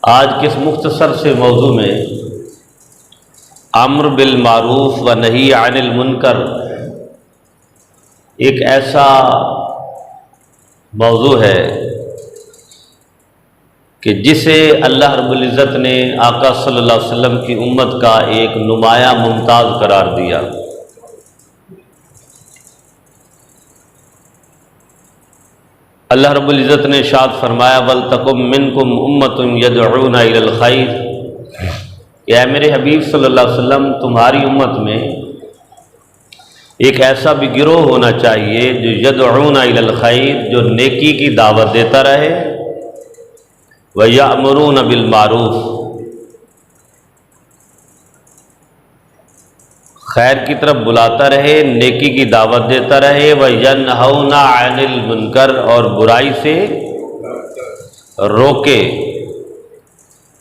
آج کے اس مختصر سے موضوع میں امر بالمعروف و نہی عن المنکر ایک ایسا موضوع ہے کہ جسے اللہ رب العزت نے آقا صلی اللہ علیہ وسلم کی امت کا ایک نمایاں ممتاز قرار دیا۔ اللہ رب العزت نے ارشاد فرمایا وَلْتَكُمْ مِنْكُمْ أُمَّةٌ يَدْعُونَ إِلَى الْخَيْرِ، کہ اے میرے حبیب صلی اللہ علیہ وسلم تمہاری امت میں ایک ایسا بھی گروہ ہونا چاہیے جو یدعون الی الخیر، جو نیکی کی دعوت دیتا رہے، وَيَأْمُرُونَ بِالْمَعْرُوفِ، خیر کی طرف بلاتا رہے، نیکی کی دعوت دیتا رہے، وَيَنْهَوْنَ عَنِ الْمُنْكَرِ، اور برائی سے روکے،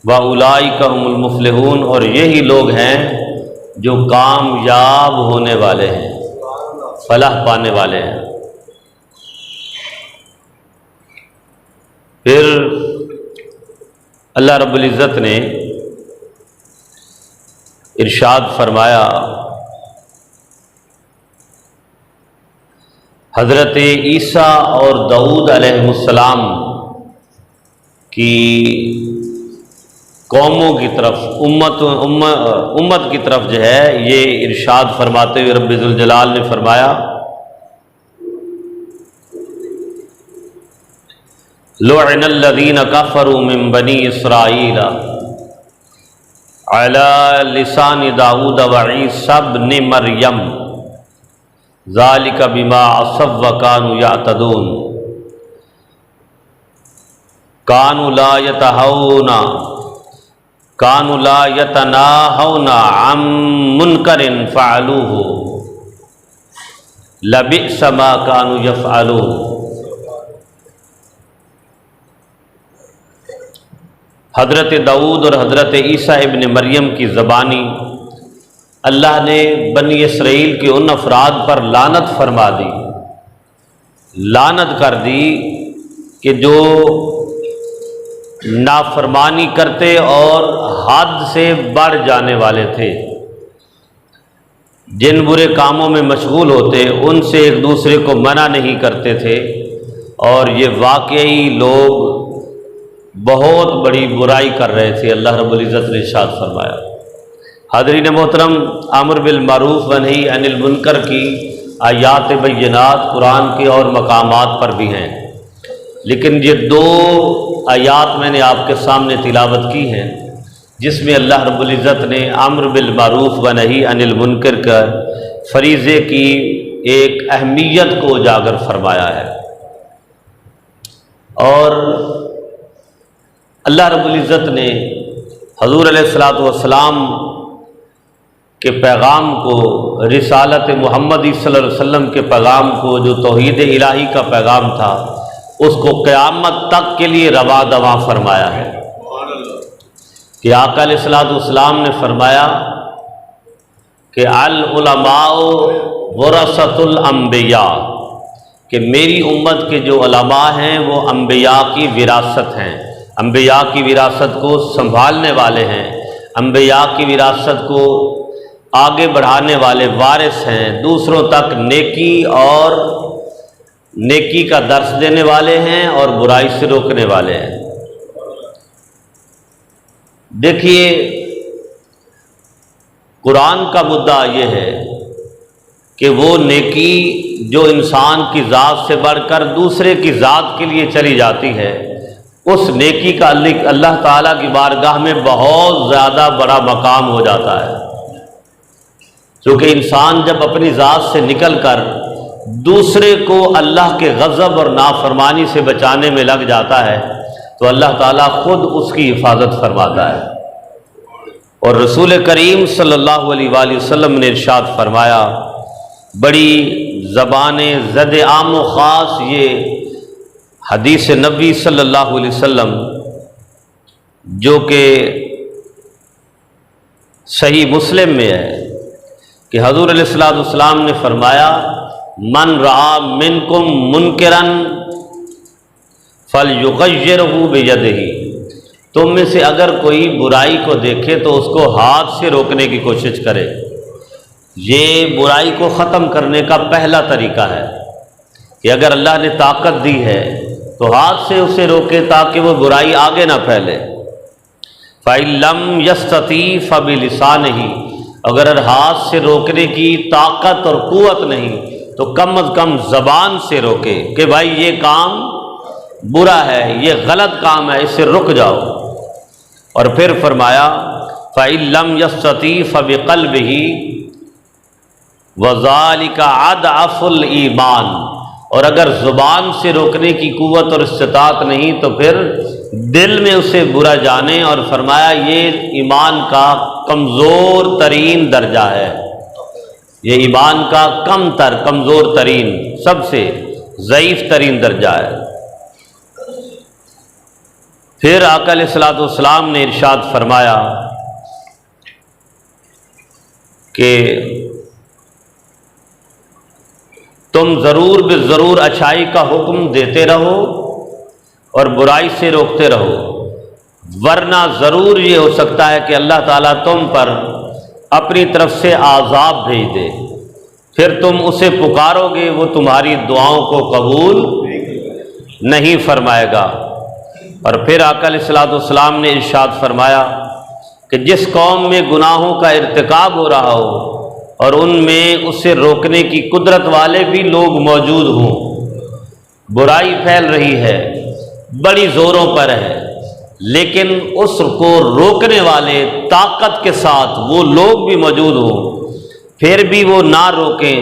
وَأُولَئِكَ هُمُ الْمُفْلِحُونَ، اور یہی لوگ ہیں جو کامیاب ہونے والے ہیں، فلاح پانے والے ہیں۔ پھر اللہ رب العزت نے ارشاد فرمایا، حضرت عیسیٰ اور داؤد علیہ السلام کی قوموں کی طرف امت کی طرف جو ہے یہ ارشاد فرماتے ہوئے رب ذوالجلال نے فرمایا لعن الذین کفروا من بنی اسرائیل علی لسان داؤد وعیسی ابن مریم ذالک بما عصوا وکانوا یعتدون کانوا لا یتناہون عن منکر فعلوہ لبئس ما کانوا یفعلون۔ حضرت داؤد اور حضرت عیسیٰ ابن مریم کی زبانی اللہ نے بنی اسرائیل کے ان افراد پر لعنت فرما دی، لعنت کر دی کہ جو نافرمانی کرتے اور حد سے بڑھ جانے والے تھے، جن برے کاموں میں مشغول ہوتے ان سے ایک دوسرے کو منع نہیں کرتے تھے، اور یہ واقعی لوگ بہت بڑی برائی کر رہے تھے۔ اللہ رب العزت نے ارشاد فرمایا۔ حاضرین محترم، امر بالمعروف و نہی عن المنکر کی آیات بینات قرآن کے اور مقامات پر بھی ہیں، لیکن یہ دو آیات میں نے آپ کے سامنے تلاوت کی ہیں جس میں اللہ رب العزت نے امر بالمعروف و نہی عن المنکر کا فریضے کی ایک اہمیت کو اجاگر فرمایا ہے، اور اللہ رب العزت نے حضور علیہ الصلاۃ والسلام کے پیغام کو، رسالت محمدی صلی اللہ علیہ وسلم کے پیغام کو، جو توحید الہی کا پیغام تھا، اس کو قیامت تک کے لیے روا دواں فرمایا ہے کہ آقا علیہ الصلاۃ والسلام نے فرمایا کہ العلماء ورثۃ الانبیاء، کہ میری امت کے جو علماء ہیں وہ انبیاء کی وراثت ہیں، انبیاء کی وراثت کو سنبھالنے والے ہیں، انبیاء کی وراثت کو آگے بڑھانے والے وارث ہیں، دوسروں تک نیکی اور نیکی کا درس دینے والے ہیں اور برائی سے روکنے والے ہیں۔ دیکھیے، قرآن کا مدعا یہ ہے کہ وہ نیکی جو انسان کی ذات سے بڑھ کر دوسرے کی ذات کے لیے چلی جاتی ہے، اس نیکی کا اللہ تعالیٰ کی بارگاہ میں بہت زیادہ بڑا مقام ہو جاتا ہے، کیونکہ انسان جب اپنی ذات سے نکل کر دوسرے کو اللہ کے غضب اور نافرمانی سے بچانے میں لگ جاتا ہے تو اللہ تعالیٰ خود اس کی حفاظت فرماتا ہے۔ اور رسول کریم صلی اللہ علیہ وآلہ وسلم نے ارشاد فرمایا، بڑی زبان زد عام و خاص یہ حدیث نبی صلی اللہ علیہ وسلم جو کہ صحیح مسلم میں ہے کہ حضور علیہ الصلوۃ والسلام نے فرمایا من رعا منکم منکرا فلیغیرہ بیدہ، تم میں سے اگر کوئی برائی کو دیکھے تو اس کو ہاتھ سے روکنے کی کوشش کرے۔ یہ برائی کو ختم کرنے کا پہلا طریقہ ہے کہ اگر اللہ نے طاقت دی ہے تو ہاتھ سے اسے روکے تاکہ وہ برائی آگے نہ پھیلے۔ فَإِن لَّمْ يَسْتَطِعْ فَبِلِسَانِهِ، اگر ہاتھ سے روکنے کی طاقت اور قوت نہیں تو کم از کم زبان سے روکے کہ بھائی یہ کام برا ہے، یہ غلط کام ہے، اس سے رک جاؤ۔ اور پھر فرمایا فَإِن لَّمْ يَسْتَطِعْ فَبِقَلْبِهِ وَذَلِكَ أَضْعَفُ الْإِيمَانِ، اور اگر زبان سے روکنے کی قوت اور استطاعت نہیں تو پھر دل میں اسے برا جانے، اور فرمایا یہ ایمان کا کمزور ترین درجہ ہے، یہ ایمان کا کمزور ترین، سب سے ضعیف ترین درجہ ہے۔ پھر آقا علیہ الصلوۃ والسلام نے ارشاد فرمایا کہ تم ضرور بالضرور اچھائی کا حکم دیتے رہو اور برائی سے روکتے رہو، ورنہ ضرور یہ ہو سکتا ہے کہ اللہ تعالیٰ تم پر اپنی طرف سے عذاب بھیج دے، پھر تم اسے پکارو گے وہ تمہاری دعاؤں کو قبول نہیں فرمائے گا۔ اور پھر آقا علیہ الصلوۃ والسلام نے ارشاد فرمایا کہ جس قوم میں گناہوں کا ارتکاب ہو رہا ہو اور ان میں اسے روکنے کی قدرت والے بھی لوگ موجود ہوں، برائی پھیل رہی ہے، بڑی زوروں پر ہے، لیکن اس کو روکنے والے طاقت کے ساتھ وہ لوگ بھی موجود ہوں، پھر بھی وہ نہ روکیں،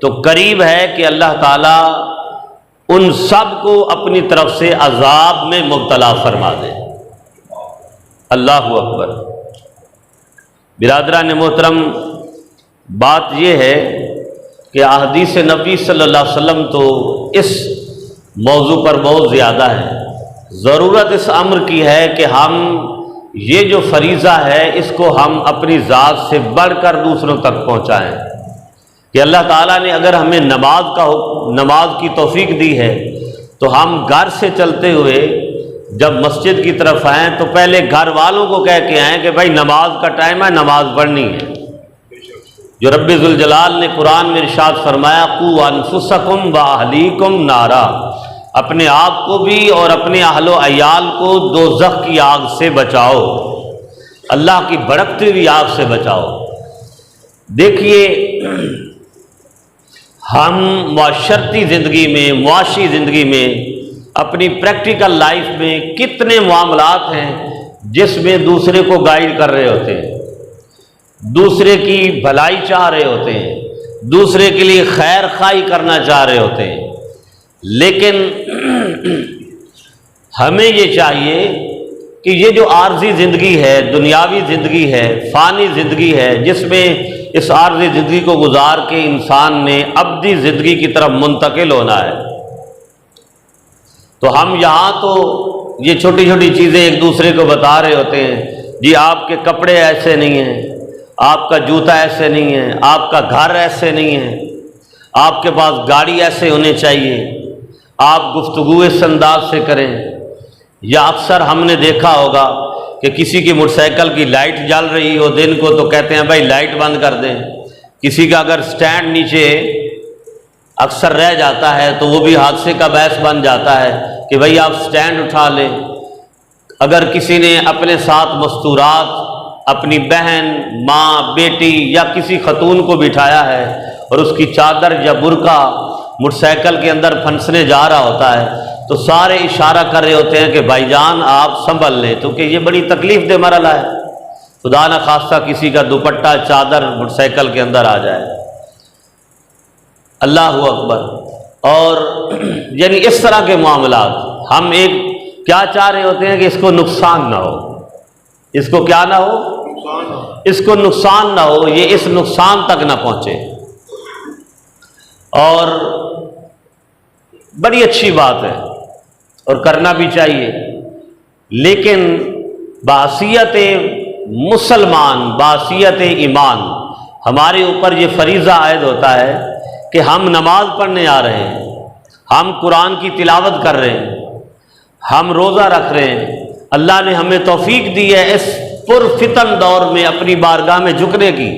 تو قریب ہے کہ اللہ تعالیٰ ان سب کو اپنی طرف سے عذاب میں مبتلا فرما دے۔ اللہ اکبر۔ برادران محترم، بات یہ ہے کہ احادیث نبی صلی اللہ علیہ وسلم تو اس موضوع پر بہت زیادہ ہے۔ ضرورت اس امر کی ہے کہ ہم یہ جو فریضہ ہے اس کو ہم اپنی ذات سے بڑھ کر دوسروں تک پہنچائیں، کہ اللہ تعالیٰ نے اگر ہمیں نماز کی توفیق دی ہے تو ہم گھر سے چلتے ہوئے جب مسجد کی طرف آئیں تو پہلے گھر والوں کو کہہ کے آئیں کہ بھائی نماز کا ٹائم ہے، نماز پڑھنی ہے۔ جو رب ذوالجلال نے قرآن میں ارشاد فرمایا قوا انفسکم واہلیکم نارا، اپنے آپ کو بھی اور اپنے اہل و عیال کو دوزخ کی آگ سے بچاؤ، اللہ کی بھڑکتی ہوئی آگ سے بچاؤ۔ دیکھیے ہم معاشرتی زندگی میں، معاشی زندگی میں، اپنی پریکٹیکل لائف میں کتنے معاملات ہیں جس میں دوسرے کو گائیڈ کر رہے ہوتے ہیں، دوسرے کی بھلائی چاہ رہے ہوتے ہیں، دوسرے کے لیے خیر خواہی کرنا چاہ رہے ہوتے ہیں، لیکن ہمیں یہ چاہیے کہ یہ جو عارضی زندگی ہے، دنیاوی زندگی ہے، فانی زندگی ہے، جس میں اس عارضی زندگی کو گزار کے انسان نے ابدی زندگی کی طرف منتقل ہونا ہے، تو ہم یہاں تو یہ چھوٹی چھوٹی چیزیں ایک دوسرے کو بتا رہے ہوتے ہیں، جی آپ کے کپڑے ایسے نہیں ہیں، آپ کا جوتا ایسے نہیں ہے، آپ کا گھر ایسے نہیں ہے، آپ کے پاس گاڑی ایسے ہونے چاہیے، آپ گفتگو اس انداز سے کریں۔ یا اکثر ہم نے دیکھا ہوگا کہ کسی کی موٹر سائیکل کی لائٹ جل رہی ہو دن کو تو کہتے ہیں بھائی لائٹ بند کر دیں، کسی کا اگر سٹینڈ نیچے اکثر رہ جاتا ہے تو وہ بھی حادثے کا باعث بن جاتا ہے کہ بھائی آپ سٹینڈ اٹھا لیں۔ اگر کسی نے اپنے ساتھ مستورات، اپنی بہن، ماں، بیٹی یا کسی خاتون کو بٹھایا ہے اور اس کی چادر یا برقع موٹر سائیکل کے اندر پھنسنے جا رہا ہوتا ہے تو سارے اشارہ کر رہے ہوتے ہیں کہ بھائی جان آپ سنبھل لیں، کیونکہ یہ بڑی تکلیف دہ مرحلہ ہے، خدا نہ خواستہ کسی کا دوپٹہ، چادر موٹر سائیکل کے اندر آ جائے۔ اللہ اکبر۔ اور یعنی اس طرح کے معاملات ہم ایک کیا چاہ رہے ہوتے ہیں کہ اس کو نقصان نہ ہو، اس کو کیا نہ ہو، اس کو نقصان نہ ہو، یہ اس نقصان تک نہ پہنچے۔ اور بڑی اچھی بات ہے اور کرنا بھی چاہیے، لیکن بحیثیت مسلمان، بحیثیت ایمان ہمارے اوپر یہ فریضہ عائد ہوتا ہے کہ ہم نماز پڑھنے آ رہے ہیں، ہم قرآن کی تلاوت کر رہے ہیں، ہم روزہ رکھ رہے ہیں، اللہ نے ہمیں توفیق دی ہے اس پرفتن دور میں اپنی بارگاہ میں جھکنے کی،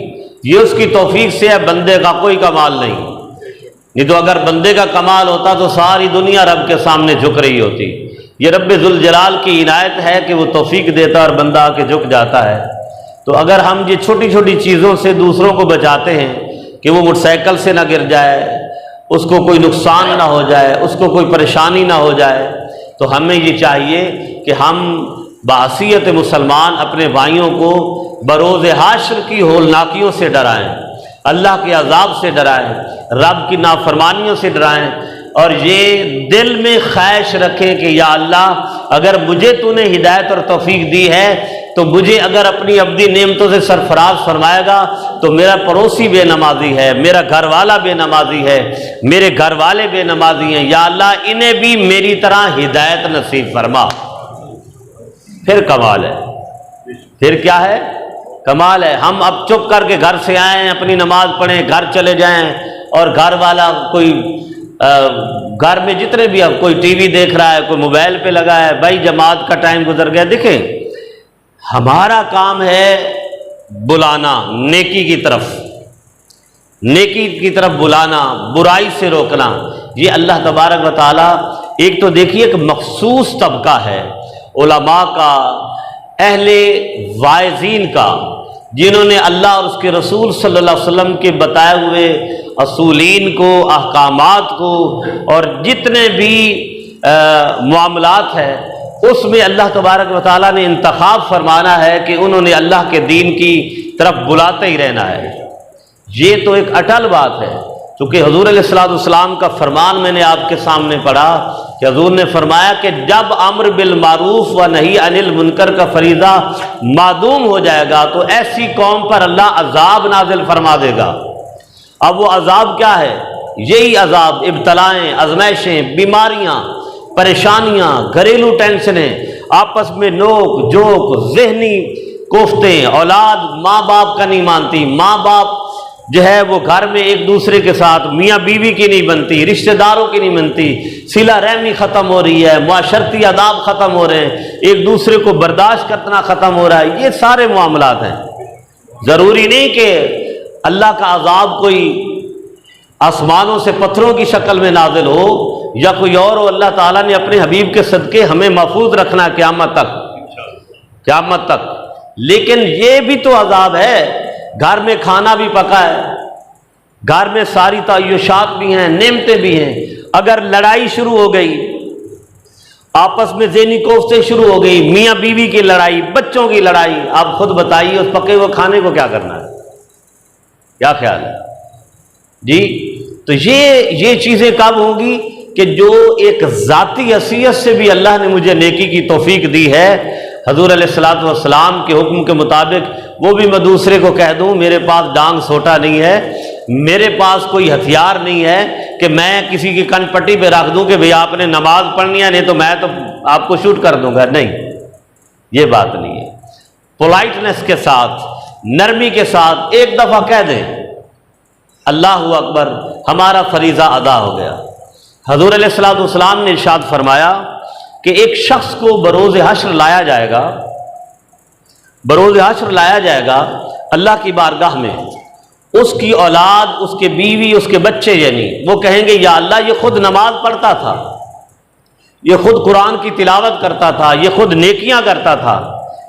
یہ اس کی توفیق سے ہے، بندے کا کوئی کمال نہیں تو اگر بندے کا کمال ہوتا تو ساری دنیا رب کے سامنے جھک رہی ہوتی۔ یہ رب ذوالجلال کی عنایت ہے کہ وہ توفیق دیتا اور بندہ آ کے جھک جاتا ہے۔ تو اگر ہم یہ چھوٹی چھوٹی چیزوں سے دوسروں کو بچاتے ہیں کہ وہ موٹر سائیکل سے نہ گر جائے، اس کو کوئی نقصان نہ ہو جائے، اس کو کوئی پریشانی نہ ہو جائے، تو ہمیں یہ چاہیے کہ ہم بحیثیت مسلمان اپنے بھائیوں کو بروز حشر کی ہولناکیوں سے ڈرائیں، اللہ کے عذاب سے ڈرائیں، رب کی نافرمانیوں سے ڈرائیں، اور یہ دل میں خواہش رکھیں کہ یا اللہ اگر مجھے تو نے ہدایت اور توفیق دی ہے تو مجھے اگر اپنی ابدی نعمتوں سے سرفراز فرمائے گا تو میرا پڑوسی بے نمازی ہے، میرا گھر والا بے نمازی ہے، میرے گھر والے بے نمازی ہیں، یا اللہ انہیں بھی میری طرح ہدایت نصیب فرما۔ پھر کمال ہے، پھر کیا ہے؟ کمال ہے۔ ہم اب چپ کر کے گھر سے آئیں، اپنی نماز پڑھیں، گھر چلے جائیں، اور گھر والا کوئی گھر میں جتنے بھی، اب کوئی ٹی وی دیکھ رہا ہے، کوئی موبائل پہ لگا ہے، بھائی جماعت کا ٹائم گزر گیا۔ دیکھیں ہمارا کام ہے بلانا نیکی کی طرف، نیکی کی طرف بلانا، برائی سے روکنا۔ یہ اللہ تبارک و تعالیٰ، ایک تو دیکھیے ایک مخصوص طبقہ ہے علماء کا، اہل واعظین کا، جنہوں نے اللہ اور اس کے رسول صلی اللہ علیہ وسلم کے بتائے ہوئے اصولین کو، احکامات کو، اور جتنے بھی معاملات ہیں اس میں اللہ تبارک و تعالیٰ نے انتخاب فرمانا ہے کہ انہوں نے اللہ کے دین کی طرف بلاتے ہی رہنا ہے۔ یہ تو ایک اٹل بات ہے، چونکہ حضور علیہ السلام کا فرمان میں نے آپ کے سامنے پڑھا کہ حضور نے فرمایا کہ جب امر بالمعروف و نہی عن المنکر کا فریضہ معدوم ہو جائے گا تو ایسی قوم پر اللہ عذاب نازل فرما دے گا۔ اب وہ عذاب کیا ہے؟ یہی عذاب، ابتلائیں، آزمائشیں، بیماریاں، پریشانیاں، گھریلو ٹینشنیں، آپس میں نوک جھوک، ذہنی کوفتیں، اولاد ماں باپ کا نہیں مانتی، ماں باپ جو ہے وہ گھر میں ایک دوسرے کے ساتھ میاں بیوی کی نہیں بنتی، رشتہ داروں کی نہیں بنتی، صلہ رحمی ختم ہو رہی ہے، معاشرتی آداب ختم ہو رہے ہیں، ایک دوسرے کو برداشت کرنا ختم ہو رہا ہے۔ یہ سارے معاملات ہیں۔ ضروری نہیں کہ اللہ کا عذاب کوئی آسمانوں سے پتھروں کی شکل میں نازل ہو یا کوئی اور ہو، اللہ تعالیٰ نے اپنے حبیب کے صدقے ہمیں محفوظ رکھنا ہے قیامت تک، قیامت تک۔ لیکن یہ بھی تو عذاب ہے، گھر میں کھانا بھی پکا ہے، گھر میں ساری تعیشات بھی ہیں، نعمتیں بھی ہیں، اگر لڑائی شروع ہو گئی، آپس میں ذہنی کوفتیں شروع ہو گئی، میاں بیوی کی لڑائی، بچوں کی لڑائی، آپ خود بتائیے اس پکے ہوئے کھانے کو کیا کرنا ہے؟ کیا خیال ہے جی؟ تو یہ چیزیں کب ہوں گی کہ جو ایک ذاتی حیثیت سے بھی اللہ نے مجھے نیکی کی توفیق دی ہے، حضور علیہ الصلوۃ والسلام کے حکم کے مطابق، وہ بھی میں دوسرے کو کہہ دوں میرے پاس ڈانگ سوٹا نہیں ہے، میرے پاس کوئی ہتھیار نہیں ہے کہ میں کسی کی کن پٹی پہ رکھ دوں کہ بھئی آپ نے نماز پڑھنی ہے، نہیں تو میں تو آپ کو شوٹ کر دوں گا۔ نہیں، یہ بات نہیں ہے۔ پولائٹنس کے ساتھ، نرمی کے ساتھ ایک دفعہ کہہ دیں اللہ اکبر، ہمارا فریضہ ادا ہو گیا۔ حضور علیہ الصلوۃ والسلام نے ارشاد فرمایا کہ ایک شخص کو بروز حشر لایا جائے گا، بروز حشر لایا جائے گا اللہ کی بارگاہ میں، اس کی اولاد، اس کے بیوی، اس کے بچے، یعنی وہ کہیں گے یا اللہ یہ خود نماز پڑھتا تھا، یہ خود قرآن کی تلاوت کرتا تھا، یہ خود نیکیاں کرتا تھا،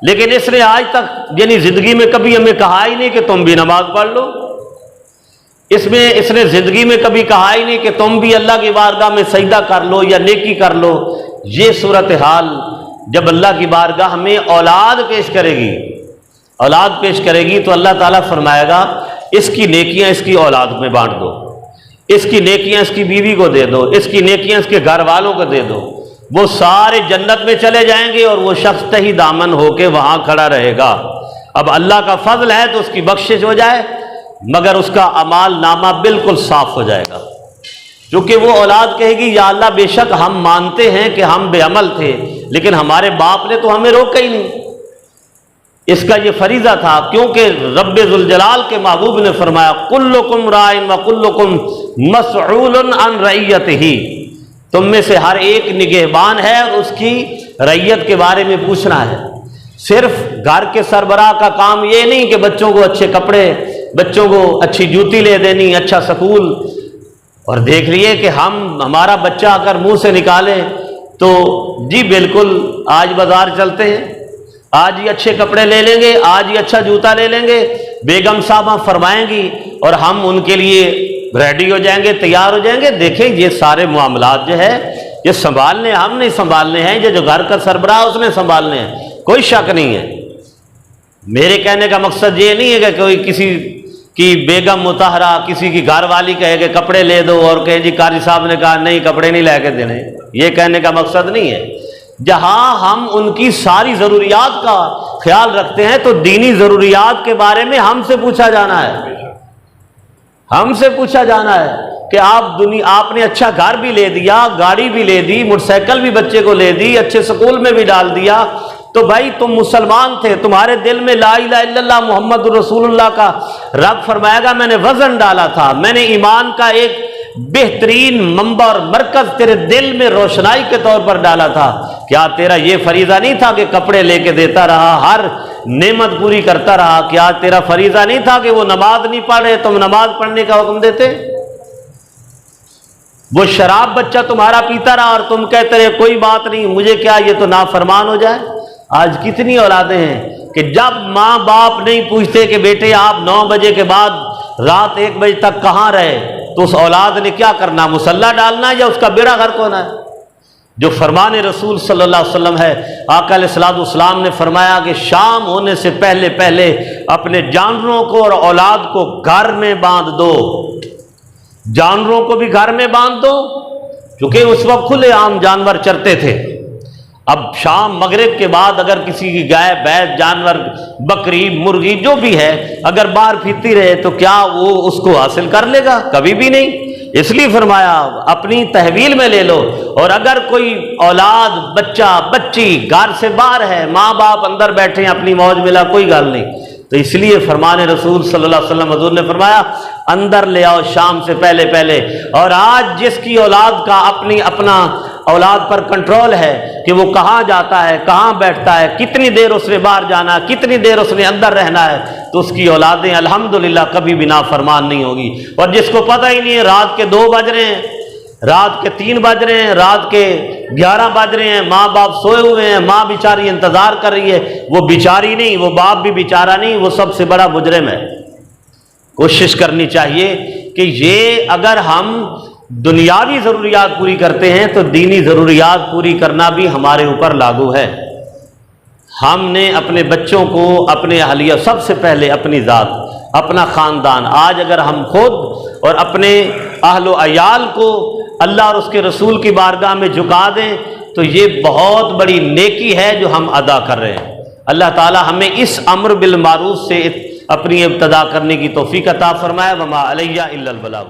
لیکن اس نے آج تک یعنی زندگی میں کبھی ہمیں کہا ہی نہیں کہ تم بھی نماز پڑھ لو، اس نے زندگی میں کبھی کہا ہی نہیں کہ تم بھی اللہ کی بارگاہ میں سجدہ کر لو یا نیکی کر لو۔ یہ صورتحال جب اللہ کی بارگاہ میں اولاد پیش کرے گی، اولاد پیش کرے گی تو اللہ تعالیٰ فرمائے گا اس کی نیکیاں اس کی اولاد میں بانٹ دو، اس کی نیکیاں اس کی بیوی کو دے دو، اس کی نیکیاں اس کے گھر والوں کو دے دو، وہ سارے جنت میں چلے جائیں گے اور وہ شخص تہی دامن ہو کے وہاں کھڑا رہے گا۔ اب اللہ کا فضل ہے تو اس کی بخشش ہو جائے، مگر اس کا اعمال نامہ بالکل صاف ہو جائے گا، کیونکہ وہ اولاد کہے گی یا اللہ بے شک ہم مانتے ہیں کہ ہم بے عمل تھے، لیکن ہمارے باپ نے تو ہمیں روکا ہی نہیں۔ اس کا یہ فریضہ تھا، کیونکہ رب ذوالجلال کے محبوب نے فرمایا کلکم راعٍ وکلکم مسئول عن رعیتہ، تم میں سے ہر ایک نگہبان ہے اور اس کی رعیت کے بارے میں پوچھنا ہے۔ صرف گھر کے سربراہ کا کام یہ نہیں کہ بچوں کو اچھے کپڑے، بچوں کو اچھی جوتی لے دینی، اچھا سکول، اور دیکھ لیے کہ ہمارا بچہ اگر منہ سے نکالے تو جی بالکل آج بازار چلتے ہیں، آج ہی اچھے کپڑے لے لیں گے، آج ہی اچھا جوتا لے لیں گے، بیگم صاحبہ فرمائیں گی اور ہم ان کے لیے ریڈی ہو جائیں گے، تیار ہو جائیں گے۔ دیکھیں یہ سارے معاملات جو ہے یہ سنبھالنے ہم نہیں سنبھالنے ہیں، یہ جو گھر کا سربراہ اس نے سنبھالنے ہیں، کوئی شک نہیں ہے۔ میرے کہنے کا مقصد یہ نہیں ہے کہ کوئی کسی کی بیگم مطہرہ، کسی کی گھر والی کہے کہ کپڑے لے دو اور کہے جی قاری صاحب نے کہا نہیں کپڑے نہیں لے کے دینے، یہ کہنے کا مقصد نہیں ہے۔ جہاں ہم ان کی ساری ضروریات کا خیال رکھتے ہیں تو دینی ضروریات کے بارے میں ہم سے پوچھا جانا ہے، ہم سے پوچھا جانا ہے کہ آپ نے اچھا گھر بھی لے دیا، گاڑی بھی لے دی، موٹر سائیکل بھی بچے کو لے دی، اچھے سکول میں بھی ڈال دیا، تو بھائی تم مسلمان تھے، تمہارے دل میں لا الہ الا اللہ محمد رسول اللہ کا رب فرمائے گا میں نے وزن ڈالا تھا، میں نے ایمان کا ایک بہترین منبر مرکز تیرے دل میں روشنائی کے طور پر ڈالا تھا، کیا تیرا یہ فریضہ نہیں تھا کہ کپڑے لے کے دیتا رہا، ہر نعمت پوری کرتا رہا؟ کیا تیرا فریضہ نہیں تھا کہ وہ نماز نہیں پڑھ رہے تم نماز پڑھنے کا حکم دیتے؟ وہ شراب بچہ تمہارا پیتا رہا اور تم کہتے رہے کوئی بات نہیں، مجھے کیا، یہ تو نافرمان ہو جائے۔ آج کتنی اولادیں ہیں کہ جب ماں باپ نہیں پوچھتے کہ بیٹے آپ 9 بجے کے بعد رات 1 بجے تک کہاں رہے، تو اس اولاد نے کیا کرنا، مسلح ڈالنا یا اس کا بیڑا غرق ہونا ہے؟ جو فرمان رسول صلی اللہ علیہ وسلم ہے، آقا علیہ الصلوۃ والسلام نے فرمایا کہ شام ہونے سے پہلے پہلے اپنے جانوروں کو اور اولاد کو گھر میں باندھ دو، جانوروں کو بھی گھر میں باندھ دو، کیونکہ اس وقت کھلے عام جانور چرتے تھے۔ اب شام مغرب کے بعد اگر کسی کی گائے بھینس جانور بکری مرغی جو بھی ہے اگر باہر پھرتی رہے تو کیا وہ اس کو حاصل کر لے گا؟ کبھی بھی نہیں۔ اس لیے فرمایا اپنی تحویل میں لے لو، اور اگر کوئی اولاد بچہ بچی گھر سے باہر ہے، ماں باپ اندر بیٹھے ہیں اپنی موج ملا، کوئی گل نہیں، تو اس لیے فرمان رسول صلی اللہ علیہ وسلم حضور نے فرمایا اندر لے آؤ شام سے پہلے پہلے۔ اور آج جس کی اولاد کا اپنا اولاد پر کنٹرول ہے کہ وہ کہاں جاتا ہے، کہاں بیٹھتا ہے، کتنی دیر اس نے باہر جانا ہے، کتنی دیر اس نے اندر رہنا ہے، تو اس کی اولادیں الحمدللہ کبھی بھی نافرمان نہیں ہوگی۔ اور جس کو پتہ ہی نہیں ہے رات کے 2 بج رہے ہیں، رات کے 3 بج رہے ہیں، رات کے 11 بج رہے ہیں، ماں باپ سوئے ہوئے ہیں، ماں بیچاری انتظار کر رہی ہے، وہ بیچاری نہیں، وہ باپ بھی بیچارہ نہیں، وہ سب سے بڑا مجرم ہے۔ کوشش کرنی چاہیے کہ یہ اگر ہم دنیاوی ضروریات پوری کرتے ہیں تو دینی ضروریات پوری کرنا بھی ہمارے اوپر لاگو ہے۔ ہم نے اپنے بچوں کو، اپنے اہلیہ، سب سے پہلے اپنی ذات، اپنا خاندان، آج اگر ہم خود اور اپنے اہل و عیال کو اللہ اور اس کے رسول کی بارگاہ میں جھکا دیں تو یہ بہت بڑی نیکی ہے جو ہم ادا کر رہے ہیں۔ اللہ تعالی ہمیں اس امر بالمعروف سے اپنی ابتدا کرنے کی توفیق عطا فرمائے۔ وما علیہ الا البلاغ۔